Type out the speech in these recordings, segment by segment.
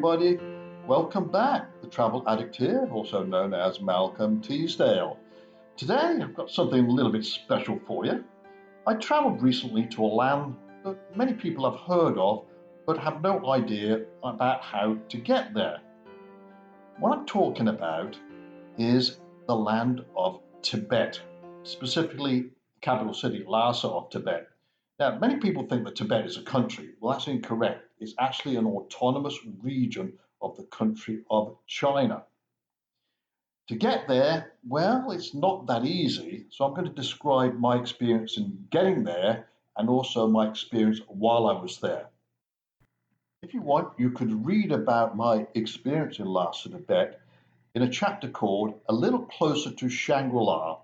everybody. Welcome back. The Travel Addict here, also known as Malcolm Teasdale. Today, I've got something a little bit special for you. I travelled recently to a land that many people have heard of, but have no idea about how to get there. What I'm talking about is the land of Tibet, specifically the capital city, Lhasa of Tibet. Now, many people think that Tibet is a country. Well, that's incorrect. It's actually an autonomous region of the country of China. To get there, well, it's not that easy. So I'm going to describe my experience in getting there and also my experience while I was there. If you want, you could read about my experience in Lhasa, Tibet in a chapter called A Little Closer to Shangri-La.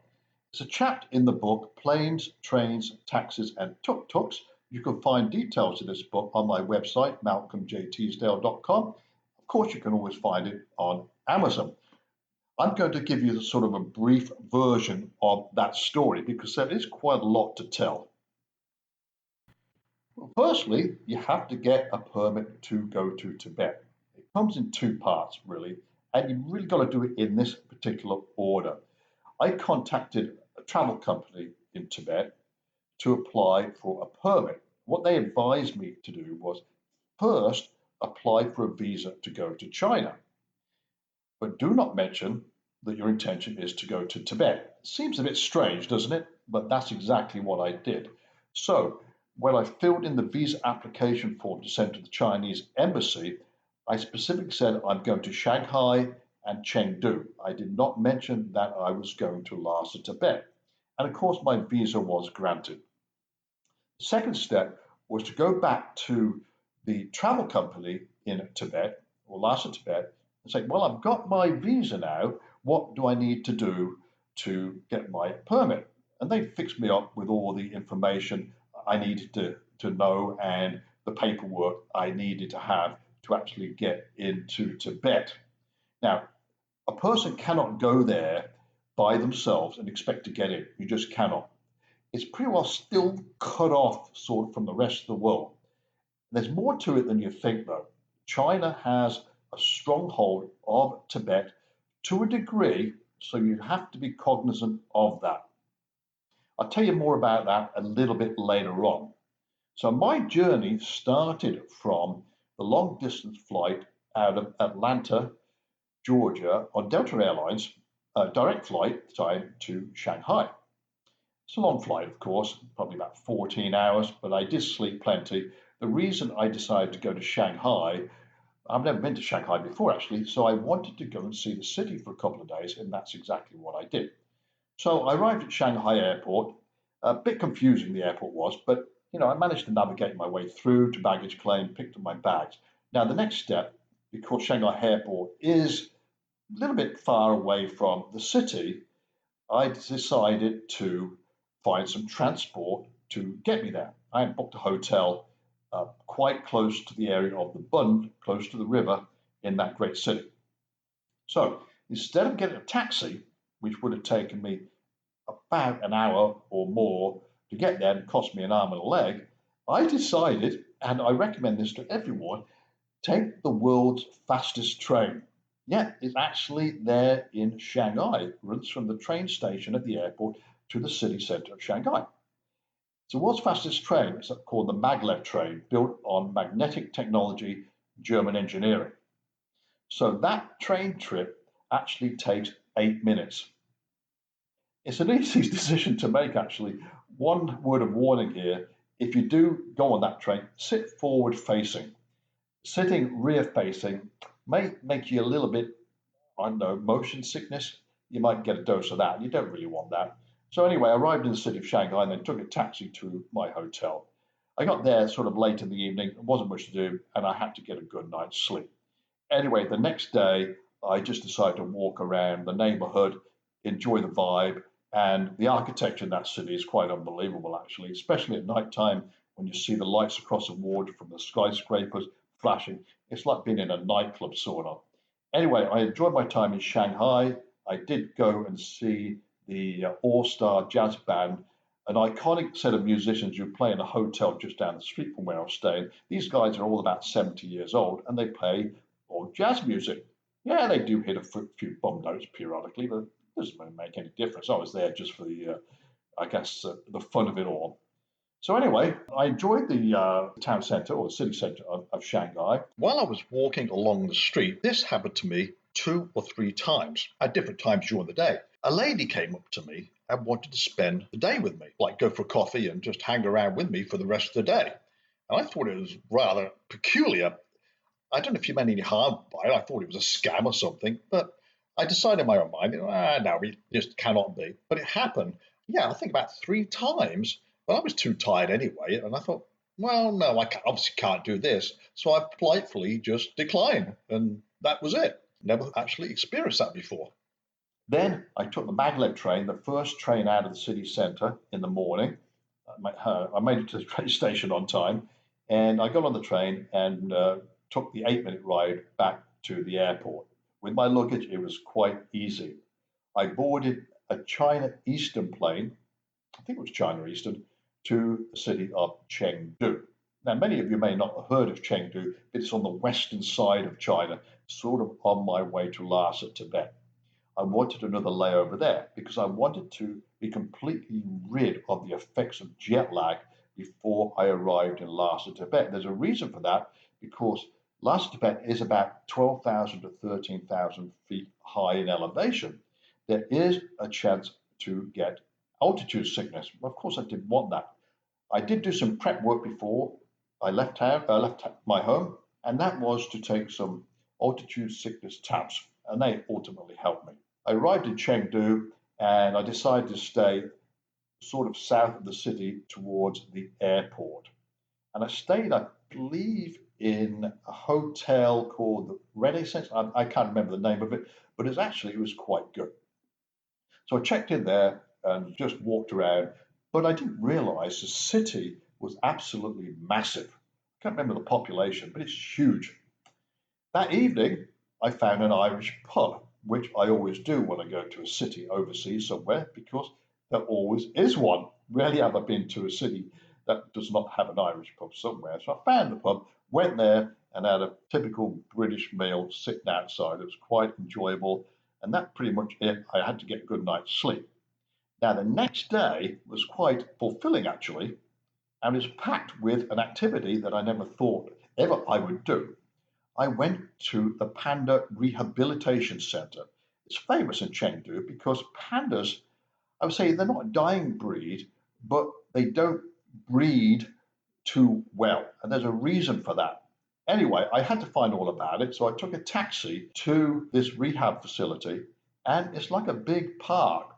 It's a chapter in the book Planes, Trains, Taxis and Tuk-Tuks. You can find details of this book on my website, malcolmjteasdale.com. Of course, you can always find it on Amazon. I'm going to give you sort of a brief version of that story because there is quite a lot to tell. Well, firstly, you have to get a permit to go to Tibet. It comes in two parts, really, and you've really got to do it in this particular order. I contacted a travel company in Tibet to apply for a permit. What they advised me to do was first apply for a visa to go to China. But do not mention that your intention is to go to Tibet. Seems a bit strange, doesn't it? But that's exactly what I did. So when I filled in the visa application form to send to the Chinese embassy, I specifically said I'm going to Shanghai and Chengdu. I did not mention that I was going to Lhasa, Tibet. And of course, my visa was granted. The second step was to go back to the travel company in Tibet, or Lhasa, Tibet, and say, well, I've got my visa now. What do I need to do to get my permit? And they fixed me up with all the information I needed to know and the paperwork I needed to have to actually get into Tibet. Now, a person cannot go there by themselves and expect to get in. You just cannot. It's pretty well still cut off sort of from the rest of the world. There's more to it than you think, though. China has a stronghold of Tibet to a degree, so you have to be cognizant of that. I'll tell you more about that a little bit later on. So my journey started from the long distance flight out of Atlanta, Georgia on Delta Airlines, direct flight time to Shanghai. It's a long flight, of course, probably about 14 hours, but I did sleep plenty. The reason I decided to go to Shanghai, I've never been to Shanghai before actually, so I wanted to go and see the city for a couple of days, and that's exactly what I did. So I arrived at Shanghai Airport. A bit confusing the airport was, but I managed to navigate my way through to baggage claim, picked up my bags. Now the next step, because Shanghai Airport is a little bit far away from the city, I decided to find some transport to get me there. I had booked a hotel quite close to the area of the Bund, close to the river in that great city. So instead of getting a taxi, which would have taken me about an hour or more to get there and cost me an arm and a leg, I decided, and I recommend this to everyone, take the world's fastest train. Yeah, it's actually there in Shanghai. It runs from the train station at the airport to the city center of Shanghai. It's the world's fastest train. It's called the maglev train, built on magnetic technology, German engineering. So that train trip actually takes 8 minutes. It's an easy decision to make, actually. One word of warning here, if you do go on that train, sit forward facing. Sitting rear facing may make you a little bit, I don't know, motion sickness. You might get a dose of that. You don't really want that. So anyway, I arrived in the city of Shanghai and then took a taxi to my hotel. I got there sort of late in the evening. There wasn't much to do, and I had to get a good night's sleep. Anyway, the next day, I just decided to walk around the neighborhood, enjoy the vibe, and the architecture in that city is quite unbelievable, actually, especially at nighttime when you see the lights across the water from the skyscrapers flashing. It's like being in a nightclub, sort of. Anyway, I enjoyed my time in Shanghai. I did go and see the all-star jazz band, an iconic set of musicians who play in a hotel just down the street from where I was staying. These guys are all about 70 years old, and they play or jazz music. Yeah, they do hit a few bomb notes periodically, but it doesn't really make any difference. I was there just for the, I guess, the fun of it all. So anyway, I enjoyed the town centre or the city centre of Shanghai. While I was walking along the street, this happened to me 2 or 3 times at different times during the day. A lady came up to me and wanted to spend the day with me, like go for a coffee and just hang around with me for the rest of the day. And I thought it was rather peculiar. I don't know if you meant any harm by it. I thought it was a scam or something, but I decided in my own mind, no, it just cannot be. But it happened, yeah, I think about 3 times, but I was too tired anyway. And I thought, well, no, obviously can't do this. So I politely just declined. And that was it. Never actually experienced that before. Then I took the maglev train, the first train out of the city centre in the morning. I made it to the train station on time, and I got on the train and took the 8 minute ride back to the airport. With my luggage, it was quite easy. I boarded a China Eastern plane, I think it was China Eastern, to the city of Chengdu. Now, many of you may not have heard of Chengdu, but it's on the western side of China, sort of on my way to Lhasa, Tibet. I wanted another layover there because I wanted to be completely rid of the effects of jet lag before I arrived in Lhasa, Tibet. There's a reason for that because Lhasa, Tibet is about 12,000 to 13,000 feet high in elevation. There is a chance to get altitude sickness. Of course, I didn't want that. I did do some prep work before I left town. I left my home, and that was to take some altitude sickness tabs, and they ultimately helped me. I arrived in Chengdu and I decided to stay sort of south of the city towards the airport. And I stayed, I believe, in a hotel called the Renaissance. I can't remember the name of it, but it was quite good. So I checked in there and just walked around, but I didn't realize the city was absolutely massive. I can't remember the population, but it's huge. That evening, I found an Irish pub, which I always do when I go to a city overseas somewhere, because there always is one. Rarely have I been to a city that does not have an Irish pub somewhere. So I found the pub, went there, and had a typical British meal sitting outside. It was quite enjoyable, and that pretty much it. I had to get a good night's sleep. Now, the next day was quite fulfilling, actually, and it's packed with an activity that I never thought ever I would do. I went to the Panda Rehabilitation Center. It's famous in Chengdu because pandas, I would say they're not a dying breed, but they don't breed too well. And there's a reason for that. Anyway, I had to find all about it. So I took a taxi to this rehab facility, and it's like a big park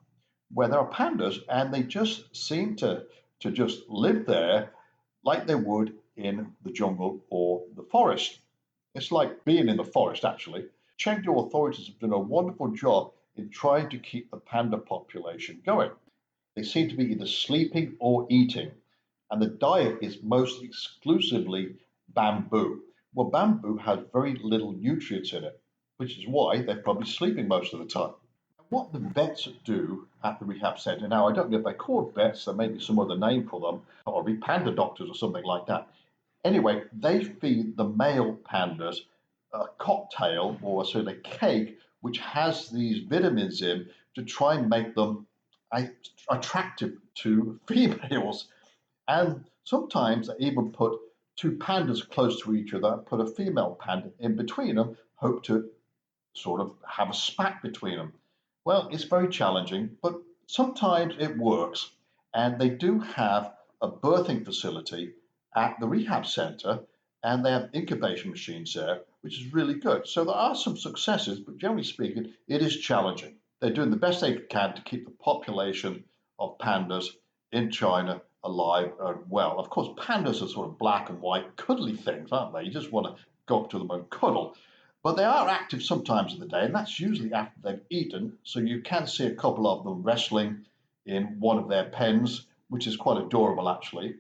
where there are pandas, and they just seem to just live there like they would in the jungle or the forest. It's like being in the forest, actually. Chengdu authorities have done a wonderful job in trying to keep the panda population going. They seem to be either sleeping or eating, and the diet is most exclusively bamboo. Well, bamboo has very little nutrients in it, which is why they're probably sleeping most of the time. What the vets do at the rehab centre, now I don't know if they're called vets, there may be some other name for them, or be panda doctors or something like that. Anyway, they feed the male pandas a cocktail or a sort of cake which has these vitamins in to try and make them attractive to females. And sometimes they even put two pandas close to each other, put a female panda in between them, hope to sort of have a spat between them. Well, it's very challenging, but sometimes it works. And they do have a birthing facility at the rehab center, and they have incubation machines there, which is really good. So there are some successes, but generally speaking, it is challenging. They're doing the best they can to keep the population of pandas in China alive and well. Of course, pandas are sort of black and white, cuddly things, aren't they? You just want to go up to them and cuddle. But they are active sometimes in the day, and that's usually after they've eaten. So you can see a couple of them wrestling in one of their pens, which is quite adorable, actually.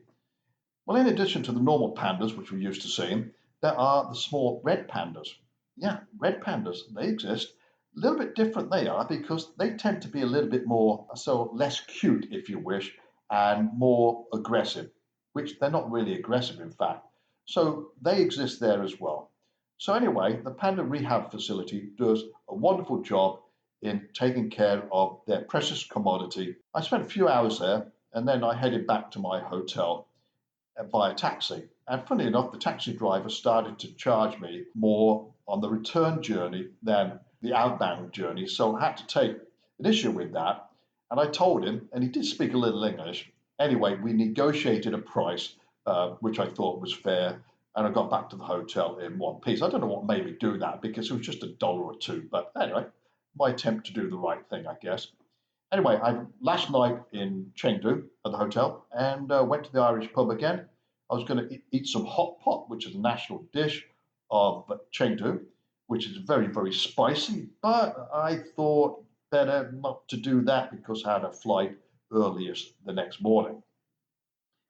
Well, in addition to the normal pandas, which we're used to seeing, there are the small red pandas. Yeah, red pandas, they exist. A little bit different they are because they tend to be a little bit more, so less cute, if you wish, and more aggressive, which they're not really aggressive, in fact. So they exist there as well. So anyway, the Panda Rehab Facility does a wonderful job in taking care of their precious commodity. I spent a few hours there and then I headed back to my hotel by taxi. And funny enough, the taxi driver started to charge me more on the return journey than the outbound journey. So I had to take an issue with that. And I told him, and he did speak a little English. Anyway, we negotiated a price, which I thought was fair. And I got back to the hotel in one piece. I don't know what made me do that because it was just $1 or two. But anyway, my attempt to do the right thing, I guess. Anyway, I last night in Chengdu at the hotel and went to the Irish pub again. I was going to eat some hot pot, which is a national dish of Chengdu, which is very, very spicy. But I thought better not to do that because I had a flight earliest the next morning.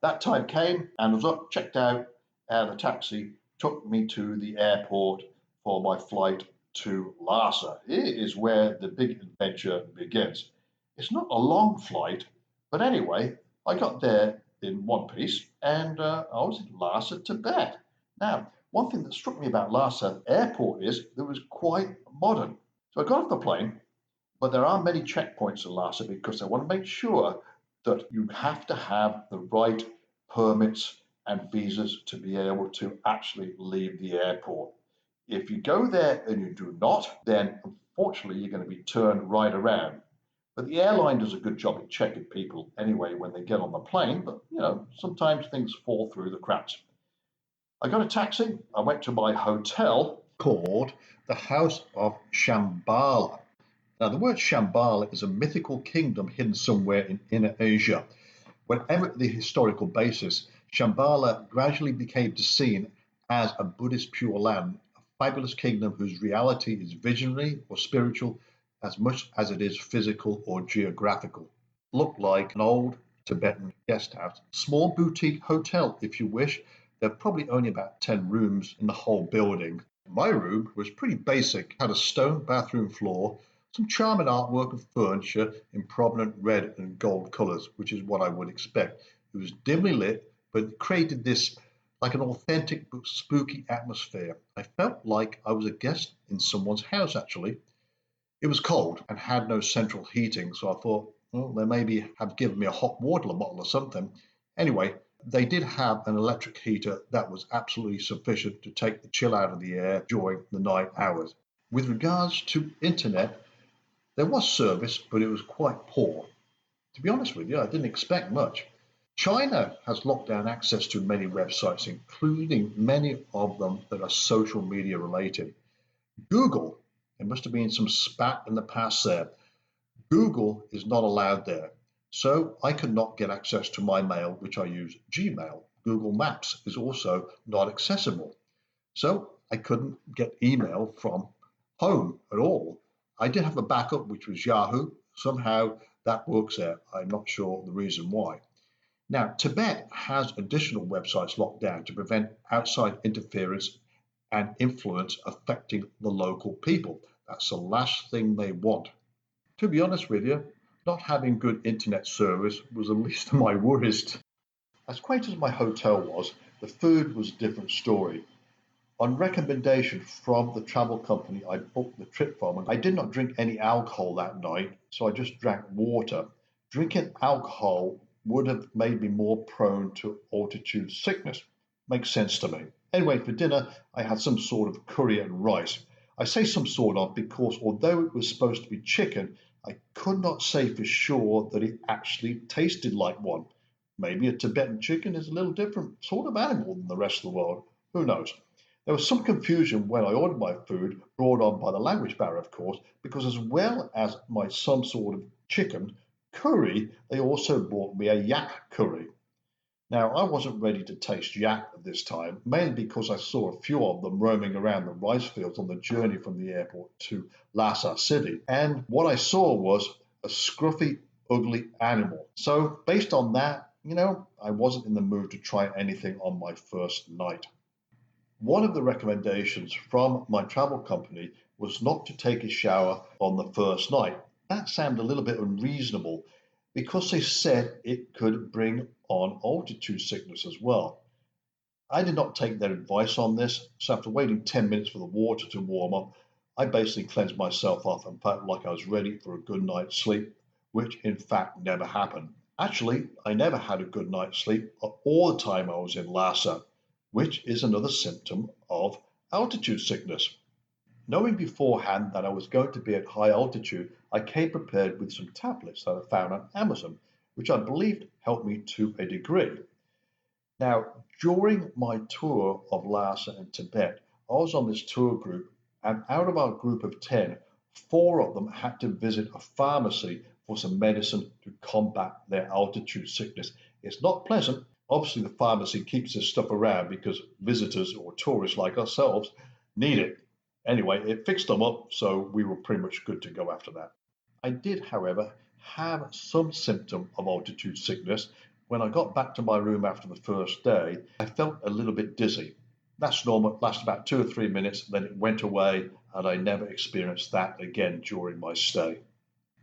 That time came and was up, checked out, and the taxi took me to the airport for my flight to Lhasa. It is where the big adventure begins. It's not a long flight, but anyway, I got there in one piece and I was in Lhasa, Tibet. Now, one thing that struck me about Lhasa airport is that it was quite modern. So I got off the plane, but there are many checkpoints in Lhasa because they want to make sure that you have to have the right permits and visas to be able to actually leave the airport. If you go there and you do not, then unfortunately you're going to be turned right around. But the airline does a good job of checking people anyway when they get on the plane, but sometimes things fall through the cracks. I got a taxi, I went to my hotel called the House of Shambhala. Now, the word Shambhala is a mythical kingdom hidden somewhere in Inner Asia. Whatever the historical basis, Shambhala gradually became seen as a Buddhist Pure Land, a fabulous kingdom whose reality is visionary or spiritual as much as it is physical or geographical. Looked like an old Tibetan guest house, small boutique hotel if you wish. There are probably only about 10 rooms in the whole building. My room was pretty basic, had a stone bathroom floor, some charming artwork and furniture in prominent red and gold colours, which is what I would expect. It was dimly lit, but it created this like an authentic but spooky atmosphere. I felt like I was a guest in someone's house, actually. It was cold and had no central heating, so I thought, well, they maybe have given me a hot water bottle or something. Anyway, they did have an electric heater that was absolutely sufficient to take the chill out of the air during the night hours. With regards to internet, there was service, but it was quite poor. To be honest with you, I didn't expect much. China has locked down access to many websites, including many of them that are social media related. Google, there must have been some spat in the past there. Google is not allowed there. So I could not get access to my mail, which I use Gmail. Google Maps is also not accessible. So I couldn't get email from home at all. I did have a backup, which was Yahoo. Somehow that works there. I'm not sure the reason why. Now, Tibet has additional websites locked down to prevent outside interference and influence affecting the local people. That's the last thing they want. To be honest with you, not having good internet service was the least of my worries. As quaint as my hotel was, the food was a different story. On recommendation from the travel company I booked the trip from, I did not drink any alcohol that night, so I just drank water. Drinking alcohol would have made me more prone to altitude sickness. Makes sense to me. Anyway, for dinner, I had some sort of curry and rice. I say some sort of because although it was supposed to be chicken, I could not say for sure that it actually tasted like one. Maybe a Tibetan chicken is a little different sort of animal than the rest of the world. Who knows? There was some confusion when I ordered my food, brought on by the language barrier, of course, because as well as my some sort of chicken curry, they also brought me a yak curry. Now, I wasn't ready to taste yak at this time, mainly because I saw a few of them roaming around the rice fields on the journey from the airport to Lhasa city. And what I saw was a scruffy, ugly animal. So, based on that, I wasn't in the mood to try anything on my first night. One of the recommendations from my travel company was not to take a shower on the first night. That sounded a little bit unreasonable because they said it could bring on altitude sickness as well. I did not take their advice on this, so after waiting 10 minutes for the water to warm up, I basically cleansed myself off and felt like I was ready for a good night's sleep, which in fact never happened. Actually, I never had a good night's sleep all the time I was in Lhasa, which is another symptom of altitude sickness. Knowing beforehand that I was going to be at high altitude, I came prepared with some tablets that I found on Amazon, which I believed helped me to a degree. Now, during my tour of Lhasa and Tibet, I was on this tour group, and out of our group of 10, four of them had to visit a pharmacy for some medicine to combat their altitude sickness. It's not pleasant. Obviously, the pharmacy keeps this stuff around because visitors or tourists like ourselves need it. Anyway, it fixed them up, so we were pretty much good to go after that. I did, however, have some symptom of altitude sickness. When I got back to my room after the first day, I felt a little bit dizzy. That's normal, lasted about 2 or 3 minutes, then it went away, and I never experienced that again during my stay.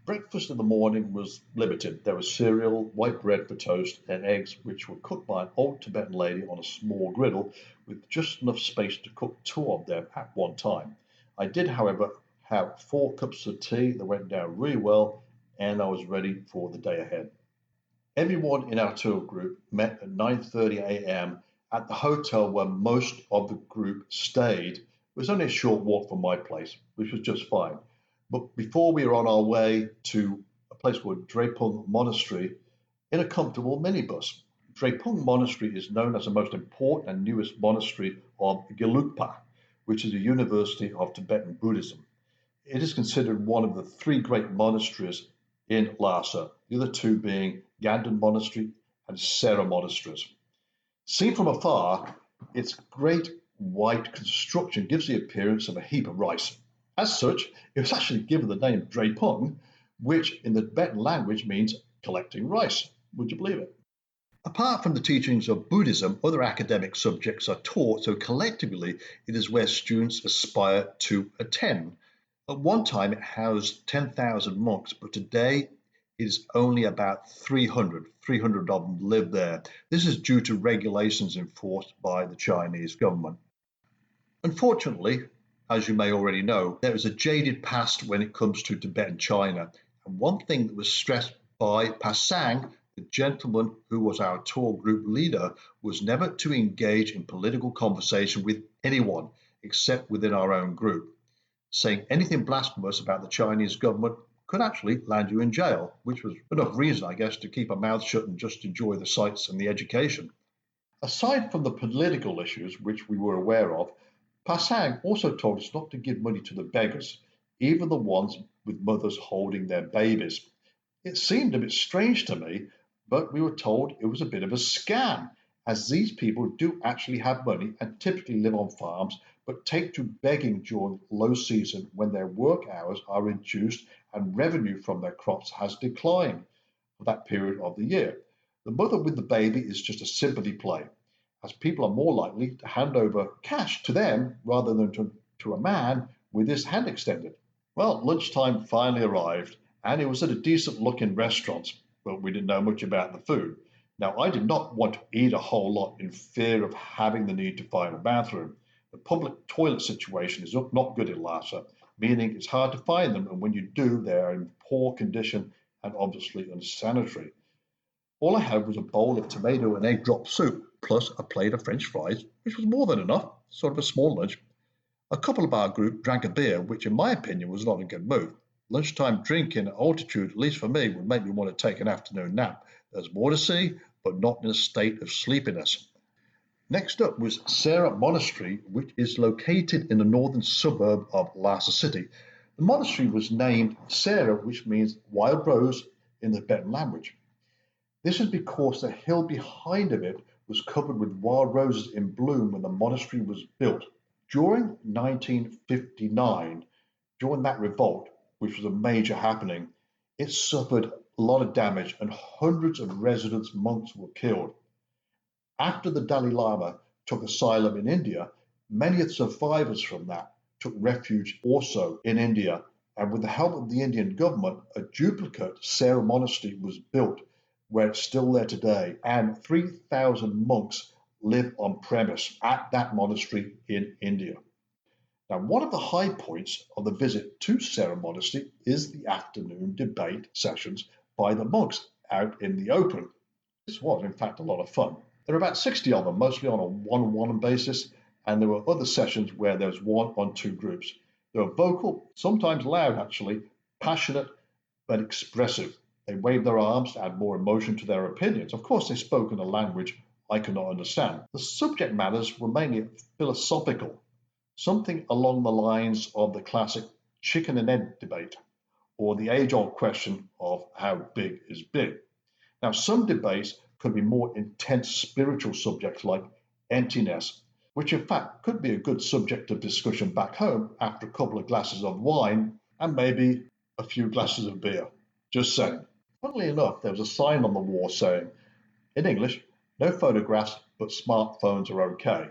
Breakfast in the morning was limited. There was cereal, white bread for toast, and eggs, which were cooked by an old Tibetan lady on a small griddle with just enough space to cook two of them at one time. I did, however, have 4 cups of tea that went down really well, and I was ready for the day ahead. Everyone in our tour group met at 9:30 a.m. at the hotel where most of the group stayed. It was only a short walk from my place, which was just fine. But before we were on our way to a place called Drepung Monastery in a comfortable minibus. Drepung Monastery is known as the most important and newest monastery of Gelugpa, which is a university of Tibetan Buddhism. It is considered one of the three great monasteries in Lhasa, the other two being Ganden Monastery and Sera monasteries. Seen from afar, its great white construction gives the appearance of a heap of rice. As such, it was actually given the name Drepung, which in the Tibetan language means collecting rice. Would you believe it? Apart from the teachings of Buddhism, other academic subjects are taught, so collectively it is where students aspire to attend. At one time, it housed 10,000 monks, but today it is only about 300. 300 of them live there. This is due to regulations enforced by the Chinese government. Unfortunately, as you may already know, there is a jaded past when it comes to Tibetan China. And one thing that was stressed by Pasang, the gentleman who was our tour group leader, was never to engage in political conversation with anyone except within our own group. Saying anything blasphemous about the Chinese government could actually land you in jail, which was enough reason, I guess, to keep our mouths shut and just enjoy the sights and the education. Aside from the political issues which we were aware of, Pasang also told us not to give money to the beggars, even the ones with mothers holding their babies. It seemed a bit strange to me, but we were told it was a bit of a scam, as these people do actually have money and typically live on farms, but take to begging during low season when their work hours are reduced and revenue from their crops has declined for that period of the year. The mother with the baby is just a sympathy play, as people are more likely to hand over cash to them rather than to a man with his hand extended. Well, lunchtime finally arrived, and it was at a decent looking restaurant, but we didn't know much about the food. Now, I did not want to eat a whole lot in fear of having the need to find a bathroom. The public toilet situation is not good in Lhasa, meaning it's hard to find them, and when you do, they are in poor condition and obviously unsanitary. All I had was a bowl of tomato and egg drop soup, plus a plate of French fries, which was more than enough, sort of a small lunch. A couple of our group drank a beer, which in my opinion was not a good move. Lunchtime drinking at altitude, at least for me, would make me want to take an afternoon nap. There's more to see, but not in a state of sleepiness. Next up was Sera Monastery, which is located in the northern suburb of Lhasa City. The monastery was named Sera, which means wild rose in the Tibetan language. This is because the hill behind of it was covered with wild roses in bloom when the monastery was built. During 1959, during that revolt, which was a major happening, it suffered a lot of damage and hundreds of resident monks were killed. After the Dalai Lama took asylum in India, many of the survivors from that took refuge also in India. And with the help of the Indian government, a duplicate Sera monastery was built where it's still there today. And 3,000 monks live on premise at that monastery in India. Now, one of the high points of the visit to Sera Monastery is the afternoon debate sessions by the monks out in the open. This was, in fact, a lot of fun. There were about 60 of them, mostly on a one-on-one basis, and there were other sessions where there was one-on-two groups. They were vocal, sometimes loud actually, passionate, but expressive. They waved their arms to add more emotion to their opinions. Of course, they spoke in a language I could not understand. The subject matters were mainly philosophical, something along the lines of the classic chicken and egg debate, or the age-old question of how big is big. Now, some debates could be more intense spiritual subjects like emptiness, which in fact could be a good subject of discussion back home after a couple of glasses of wine and maybe a few glasses of beer. Just saying. Funnily enough, there was a sign on the wall saying, in English, no photographs, but smartphones are okay.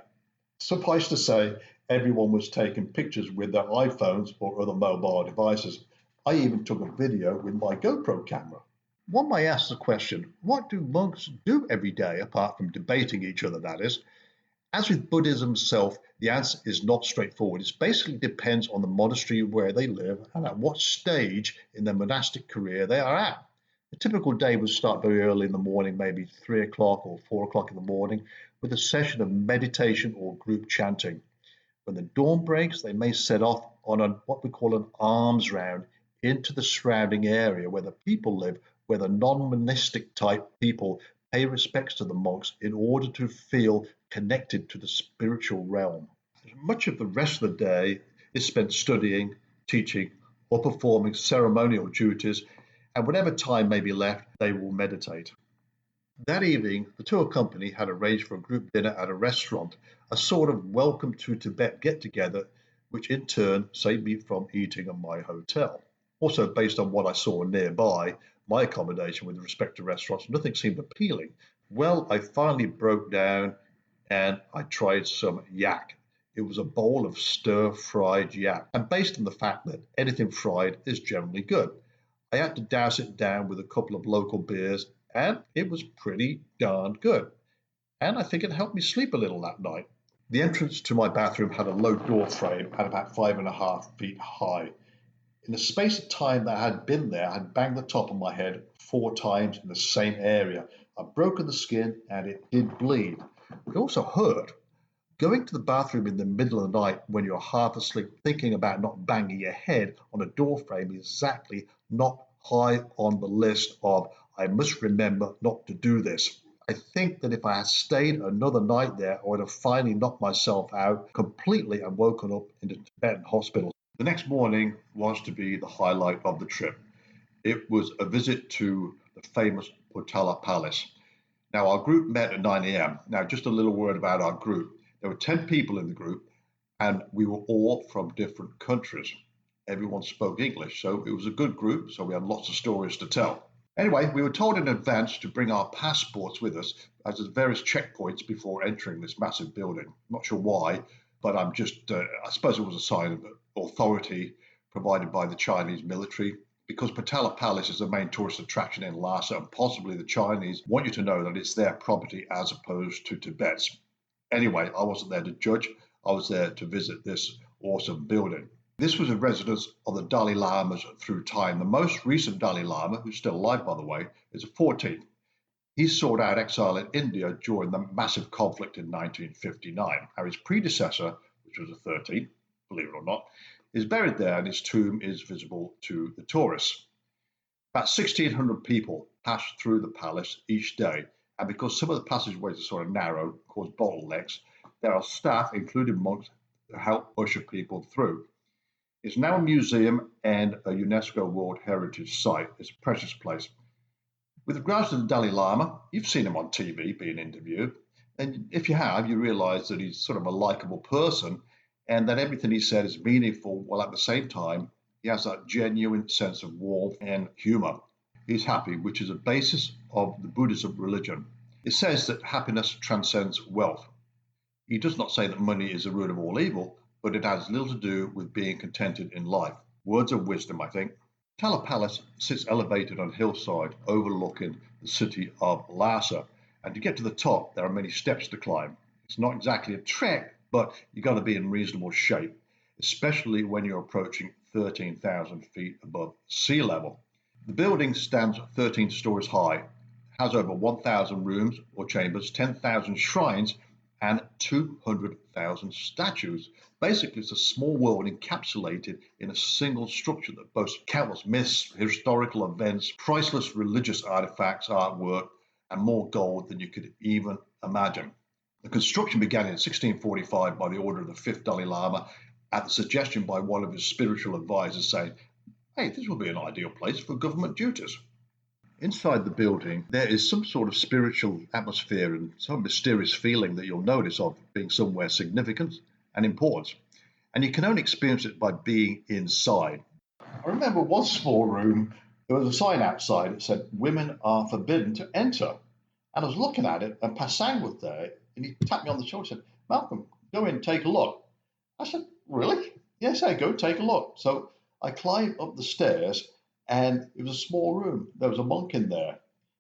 Suffice to say, everyone was taking pictures with their iPhones or other mobile devices. I even took a video with my GoPro camera. One may ask the question, what do monks do every day apart from debating each other, that is? As with Buddhism itself, the answer is not straightforward. It basically depends on the monastery where they live and at what stage in their monastic career they are at. A typical day would start very early in the morning, maybe 3 o'clock or 4 o'clock in the morning, with a session of meditation or group chanting. When the dawn breaks, they may set off on what we call an alms round into the surrounding area where the people live, where the non-monastic type people pay respects to the monks in order to feel connected to the spiritual realm. Much of the rest of the day is spent studying, teaching, or performing ceremonial duties, and whatever time may be left, they will meditate. That evening, the tour company had arranged for a group dinner at a restaurant, a sort of welcome to Tibet get-together, which in turn saved me from eating at my hotel. Also, based on what I saw nearby, my accommodation with respect to restaurants, nothing seemed appealing. Well, I finally broke down and I tried some yak. It was a bowl of stir-fried yak, and based on the fact that anything fried is generally good, I had to douse it down with a couple of local beers, and it was pretty darn good. And I think it helped me sleep a little that night. The entrance to my bathroom had a low door frame at about 5.5 feet high. In the space of time that I had been there, I had banged the top of my head 4 times in the same area. I'd broken the skin and it did bleed. It also hurt. Going to the bathroom in the middle of the night when you're half asleep, thinking about not banging your head on a door frame is exactly not high on the list of I must remember not to do this. I think that if I had stayed another night there, I would have finally knocked myself out completely and woken up in the Tibetan hospital. The next morning was to be the highlight of the trip. It was a visit to the famous Potala Palace. Now, our group met at 9 a.m. Now, just a little word about our group. There were 10 people in the group, and we were all from different countries. Everyone spoke English, so it was a good group, so we had lots of stories to tell. Anyway, we were told in advance to bring our passports with us as there's various checkpoints before entering this massive building. I'm not sure why, but I suppose it was a sign of authority provided by the Chinese military. Because Potala Palace is the main tourist attraction in Lhasa, and possibly the Chinese want you to know that it's their property as opposed to Tibet's. Anyway, I wasn't there to judge. I was there to visit this awesome building. This was a residence of the Dalai Lamas through time. The most recent Dalai Lama, who's still alive, by the way, is the 14th. He sought out exile in India during the massive conflict in 1959. Now, his predecessor, which was the 13th, believe it or not, is buried there, and his tomb is visible to the tourists. About 1,600 people pass through the palace each day, and because some of the passageways are sort of narrow, cause bottlenecks, there are staff, including monks, to help usher people through. It's now a museum and a UNESCO World Heritage Site. It's a precious place. With regards to the Dalai Lama, you've seen him on TV being interviewed, and if you have, you realise that he's sort of a likeable person and that everything he said is meaningful, while at the same time, he has that genuine sense of warmth and humour. He's happy, which is a basis of the Buddhism religion. It says that happiness transcends wealth. He does not say that money is the root of all evil, but it has little to do with being contented in life. Words of wisdom, I think. Potala Palace sits elevated on a hillside overlooking the city of Lhasa, And to get to the top, there are many steps to climb. It's not exactly a trek, but you've got to be in reasonable shape, especially when you're approaching 13,000 feet above sea level. The building stands 13 stories high, has over 1,000 rooms or chambers, 10,000 shrines, and 200,000 statues. Basically, it's a small world encapsulated in a single structure that boasts countless myths, historical events, priceless religious artifacts, artwork, and more gold than you could even imagine. The construction began in 1645 by the order of the fifth Dalai Lama at the suggestion by one of his spiritual advisors saying, hey, this will be an ideal place for government duties. Inside the building, there is some sort of spiritual atmosphere and some mysterious feeling that you'll notice of being somewhere significant and important. And you can only experience it by being inside. I remember one small room, there was a sign outside that said, women are forbidden to enter. And I was looking at it, and Passang was there, and he tapped me on the shoulder and said, Malcolm, go in, take a look. I said, really? Yes, I go, take a look. So I climbed up the stairs, and it was a small room. There was a monk in there.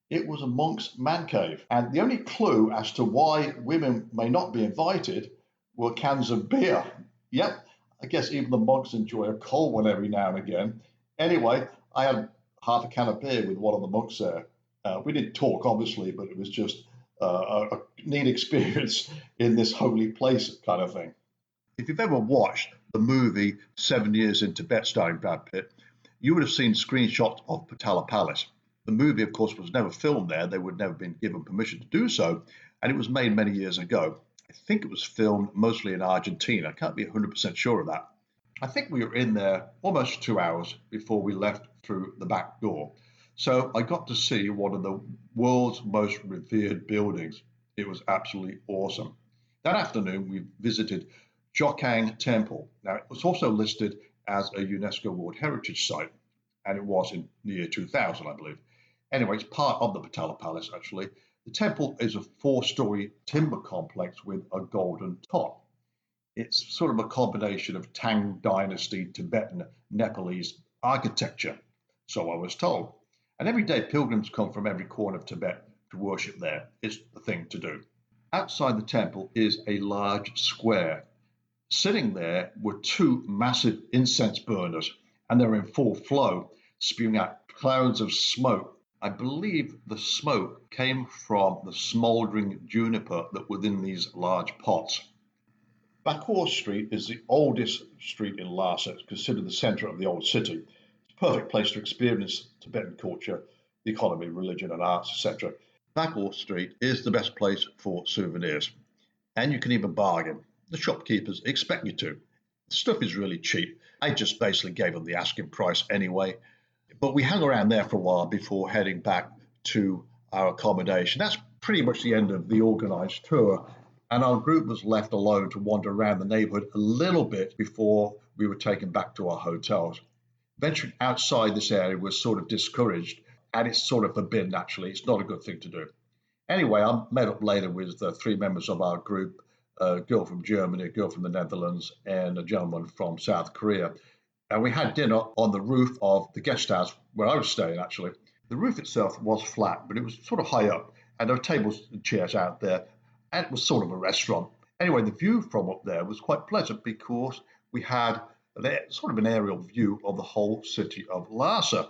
It was a monk's man cave. And the only clue as to why women may not be invited were cans of beer. Yep, I guess even the monks enjoy a cold one every now and again. Anyway, I had half a can of beer with one of the monks there. We didn't talk, obviously, but it was just a neat experience in this holy place kind of thing. If you've ever watched the movie 7 Years in Tibet starring Brad Pitt, you would have seen screenshots of Potala Palace. The movie, of course, was never filmed there. They would never have been given permission to do so, and it was made many years ago. I think it was filmed mostly in Argentina. I can't be 100% sure of that. I think we were in there almost 2 hours before we left through the back door. So I got to see one of the world's most revered buildings. It was absolutely awesome. That afternoon, we visited Jokhang Temple. Now, it was also listed as a UNESCO World Heritage Site, and it was in the year 2000, I believe. Anyway, it's part of the Potala Palace, actually. The temple is a four-story timber complex with a golden top. It's sort of a combination of Tang Dynasty, Tibetan, Nepalese architecture, so I was told. And every day, pilgrims come from every corner of Tibet to worship there. It's the thing to do. Outside the temple is a large square. Sitting there were two massive incense burners, and they're in full flow, spewing out clouds of smoke. I believe the smoke came from the smoldering juniper that were in these large pots. Bakur Street is the oldest street in Lhasa. It's considered the center of the old city. It's a perfect place to experience Tibetan culture, the economy, religion, and arts, etc. Bakur Street is the best place for souvenirs, and you can even bargain. The shopkeepers expect you to. The stuff is really cheap. I just basically gave them the asking price anyway. But we hung around there for a while before heading back to our accommodation. That's pretty much the end of the organized tour. And our group was left alone to wander around the neighborhood a little bit before we were taken back to our hotels. Venturing outside this area was sort of discouraged, and it's sort of forbidden, actually. It's not a good thing to do. Anyway, I met up later with the three members of our group, a girl from Germany, a girl from the Netherlands, and a gentleman from South Korea. And we had dinner on the roof of the guest house where I was staying, actually. The roof itself was flat, but it was sort of high up, and there were tables and chairs out there, and it was sort of a restaurant. Anyway, the view from up there was quite pleasant because we had sort of an aerial view of the whole city of Lhasa.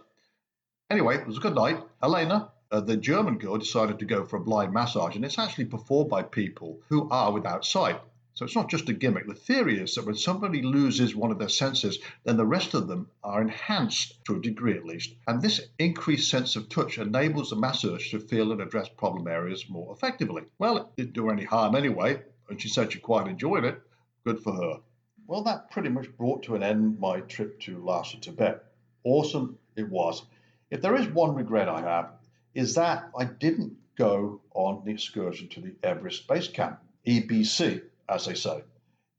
Anyway, it was a good night. Elena, the German girl, decided to go for a blind massage, and it's actually performed by people who are without sight. So it's not just a gimmick. The theory is that when somebody loses one of their senses, then the rest of them are enhanced to a degree at least. And this increased sense of touch enables the massage to feel and address problem areas more effectively. Well, it didn't do any harm anyway, and she said she quite enjoyed it. Good for her. Well, that pretty much brought to an end my trip to Lhasa, Tibet. Awesome it was. If there is one regret I have, is that I didn't go on the excursion to the Everest Base Camp, EBC, as they say.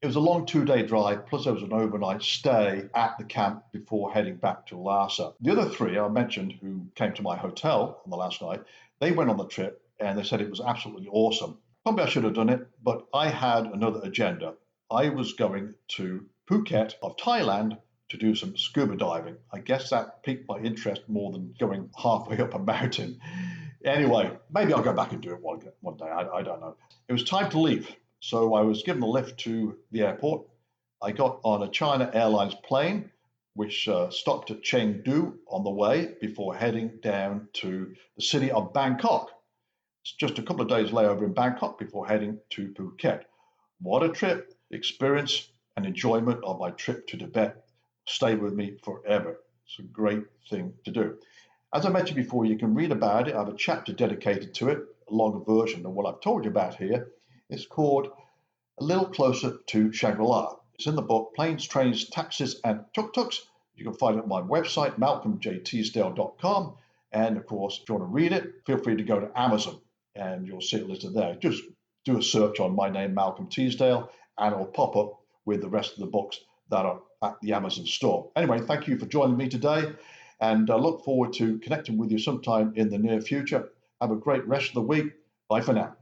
It was a long 2-day drive, plus there was an overnight stay at the camp before heading back to Lhasa. The other three I mentioned who came to my hotel on the last night, they went on the trip and they said it was absolutely awesome. Probably I should have done it, but I had another agenda. I was going to Phuket of Thailand to do some scuba diving. I guess that piqued my interest more than going halfway up a mountain. Anyway, maybe I'll go back and do it one day. I don't know. It was time to leave. So I was given a lift to the airport. I got on a China Airlines plane, which stopped at Chengdu on the way before heading down to the city of Bangkok. It's just a couple of days layover in Bangkok before heading to Phuket. What a trip, experience, and enjoyment of my trip to Tibet. Stay with me forever. It's a great thing to do. As I mentioned before, you can read about it. I have a chapter dedicated to it, a longer version of what I've told you about here. It's called A Little Closer to Shangri-La. It's in the book, Planes, Trains, Taxis, and Tuk-Tuks. You can find it on my website, malcolmjteasdale.com. And of course, if you want to read it, feel free to go to Amazon and you'll see it listed there. Just do a search on my name, Malcolm Teasdale, and it'll pop up with the rest of the books that are at the Amazon store. Anyway, thank you for joining me today, and I look forward to connecting with you sometime in the near future. Have a great rest of the week. Bye for now.